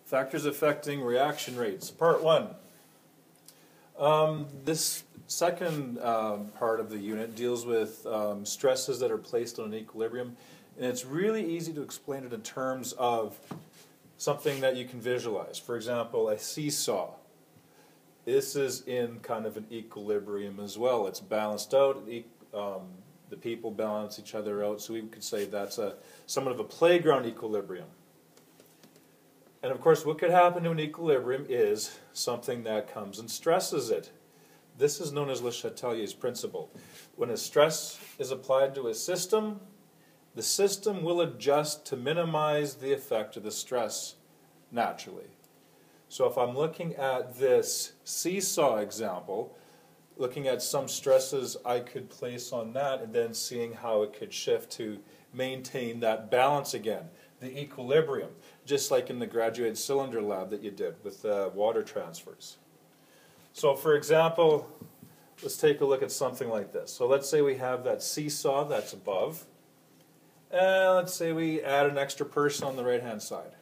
Factors affecting reaction rates, part 1. This second part of the unit deals with stresses that are placed on an equilibrium, and it's really easy to explain it in terms of something that you can visualize. For example, a seesaw. This is in kind of an equilibrium as well. It's balanced out. The people balance each other out, so we could say that's somewhat of a playground equilibrium. And of course, what could happen to an equilibrium is something that comes and stresses it. This is known as Chateliers Principle. When a stress is applied to a system, the system will adjust to minimize the effect of the stress naturally. So if I'm looking at this seesaw example, looking at some stresses I could place on that and then seeing how it could shift to maintain that balance again, the equilibrium, just like in the graduated cylinder lab that you did with water transfers. So for example, let's take a look at something like this. So let's say we have that seesaw that's above, and let's say we add an extra person on the right hand side.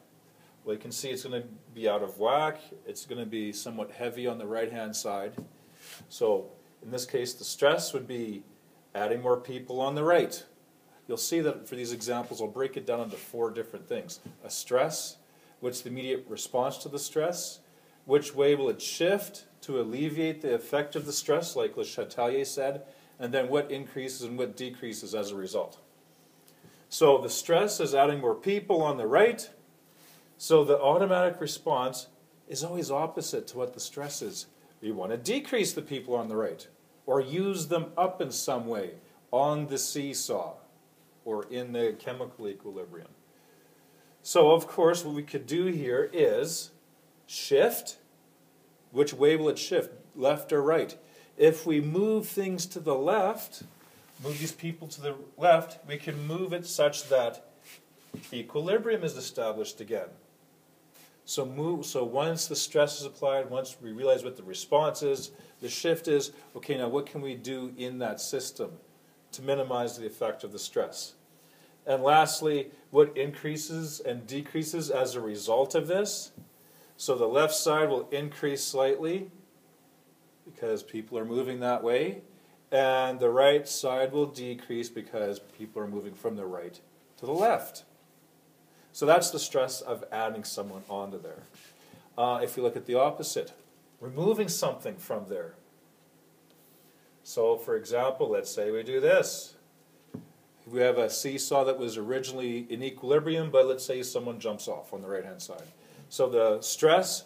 Well, you can see it's going to be out of whack. It's going to be somewhat heavy on the right hand side. So in this case, the stress would be adding more people on the right. You'll see that for these examples, I'll break it down into 4 different things. A stress, what's the immediate response to the stress? Which way will it shift to alleviate the effect of the stress, like Le Chatelier said? And then what increases and what decreases as a result? So the stress is adding more people on the right. So the automatic response is always opposite to what the stress is. We want to decrease the people on the right, or use them up in some way on the seesaw, or in the chemical equilibrium. So of course what we could do here is shift. Which way will it shift? Left or right? If we move things to the left, move these people to the left, we can move it such that equilibrium is established again. So once the stress is applied, once we realize what the response is, the shift is, okay, now what can we do in that system to minimize the effect of the stress? And lastly, what increases and decreases as a result of this? So the left side will increase slightly because people are moving that way, and the right side will decrease because people are moving from the right to the left. So that's the stress of adding someone onto there. If you look at the opposite, removing something from there. So for example, let's say we do this. We have a seesaw that was originally in equilibrium, but let's say someone jumps off on the right-hand side. So the stress,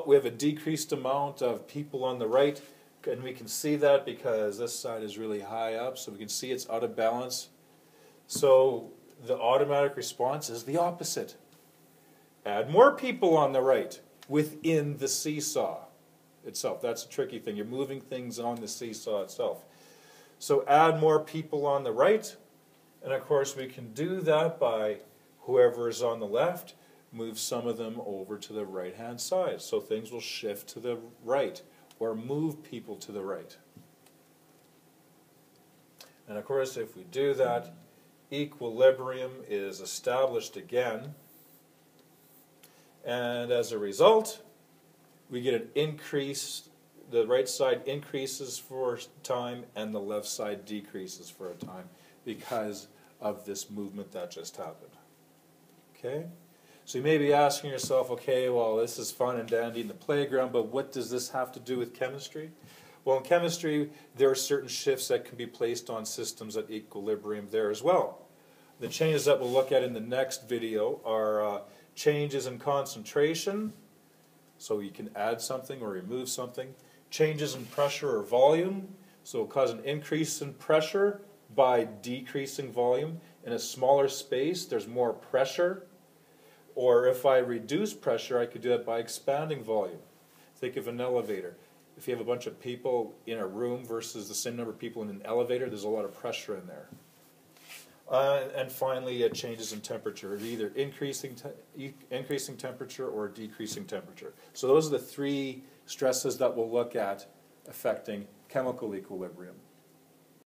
we have a decreased amount of people on the right, and we can see that because this side is really high up, so we can see it's out of balance. So the automatic response is the opposite. Add more people on the right within the seesaw itself. That's a tricky thing. You're moving things on the seesaw itself. So add more people on the right, and of course we can do that by whoever is on the left, move some of them over to the right hand side. So things will shift to the right, or move people to the right. And of course if we do that, equilibrium is established again, and as a result we get an increase. The right side increases for a time and the left side decreases for a time because of this movement that just happened. Okay? So you may be asking yourself, okay, well this is fun and dandy in the playground, but what does this have to do with chemistry? Well, in chemistry there are certain shifts that can be placed on systems at equilibrium there as well. The changes that we'll look at in the next video are changes in concentration, so you can add something or remove something. Changes in pressure or volume, so it'll cause an increase in pressure by decreasing volume. In a smaller space there's more pressure, or if I reduce pressure I could do it by expanding volume. Think of an elevator. If you have a bunch of people in a room versus the same number of people in an elevator, there's a lot of pressure in there. And finally, changes in temperature, either increasing temperature or decreasing temperature. So those are the 3 stresses that we'll look at affecting chemical equilibrium.